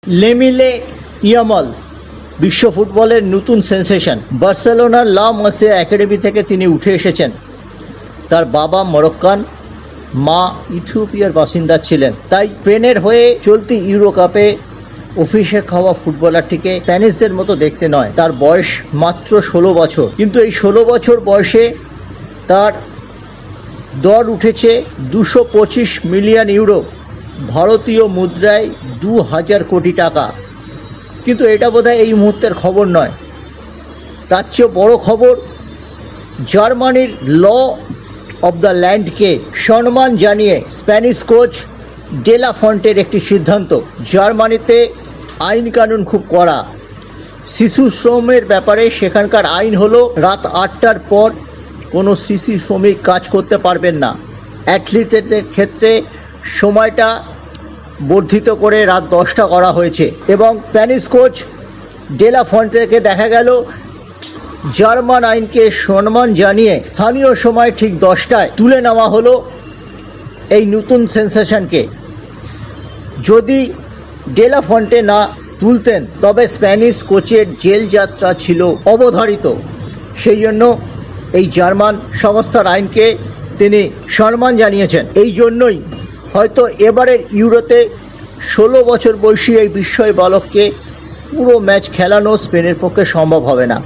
লেমিলে Yamal বিশ্ব ফুটবলের নতুন সেন্সেশন। বার্সেলোনার লা মাসিয়া একাডেমি থেকে তিনি উঠে এসেছেন। তার বাবা মরক্কান, মা ইথিওপিয়ার বাসিন্দা ছিলেন। তাই স্পেনের হয়ে চলতি ইউরো কাপে অভিষেক হওয়া ফুটবলারটিকে স্প্যানিশদের মতো দেখতে নয়। তার বয়স মাত্র 16 বছর, কিন্তু এই 16 বছর বয়সে তার দর উঠেছে 225 মিলিয়ন ইউরো, ভারতীয় মুদ্রায় 2000 কোটি টাকা। কিন্তু এটা বোধহয় এই মুহূর্তের খবর নয়, তার চেয়ে বড় খবর জার্মানির ল অব দ্য ল্যান্ডকে সম্মান জানিয়ে স্প্যানিশ কোচ ডেলা ফন্টের একটি সিদ্ধান্ত। জার্মানিতে আইন কানুন খুব কড়া। শিশু শ্রমের ব্যাপারে সেখানকার আইন হলো রাত 8টার পর কোনো শিশু শ্রমিক কাজ করতে পারবেন না। অ্যাথলিটদের ক্ষেত্রে সময়টা বর্ধিত করে রাত 10টা করা হয়েছে। এবং স্প্যানিশ কোচ ডেলা ফন্টেকে দেখা গেল জার্মান আইনকে সম্মান জানিয়ে স্থানীয় সময় ঠিক 10টায় তুলে নেওয়া হলো এই নতুন সেন্সেশনকে। যদি ডেলা ফন্টে না তুলতেন তবে স্প্যানিশ কোচের জেল যাত্রা ছিল অবধারিত। সেই জন্য এই জার্মান সংস্থার আইনকে তিনি সম্মান জানিয়েছেন। এই জন্যই হয়তো এবারের ইউরোতে 16 বছর বয়সী এই বিস্ময় বালককে পুরো ম্যাচ খেলানো স্পেনের পক্ষে সম্ভব হবে না।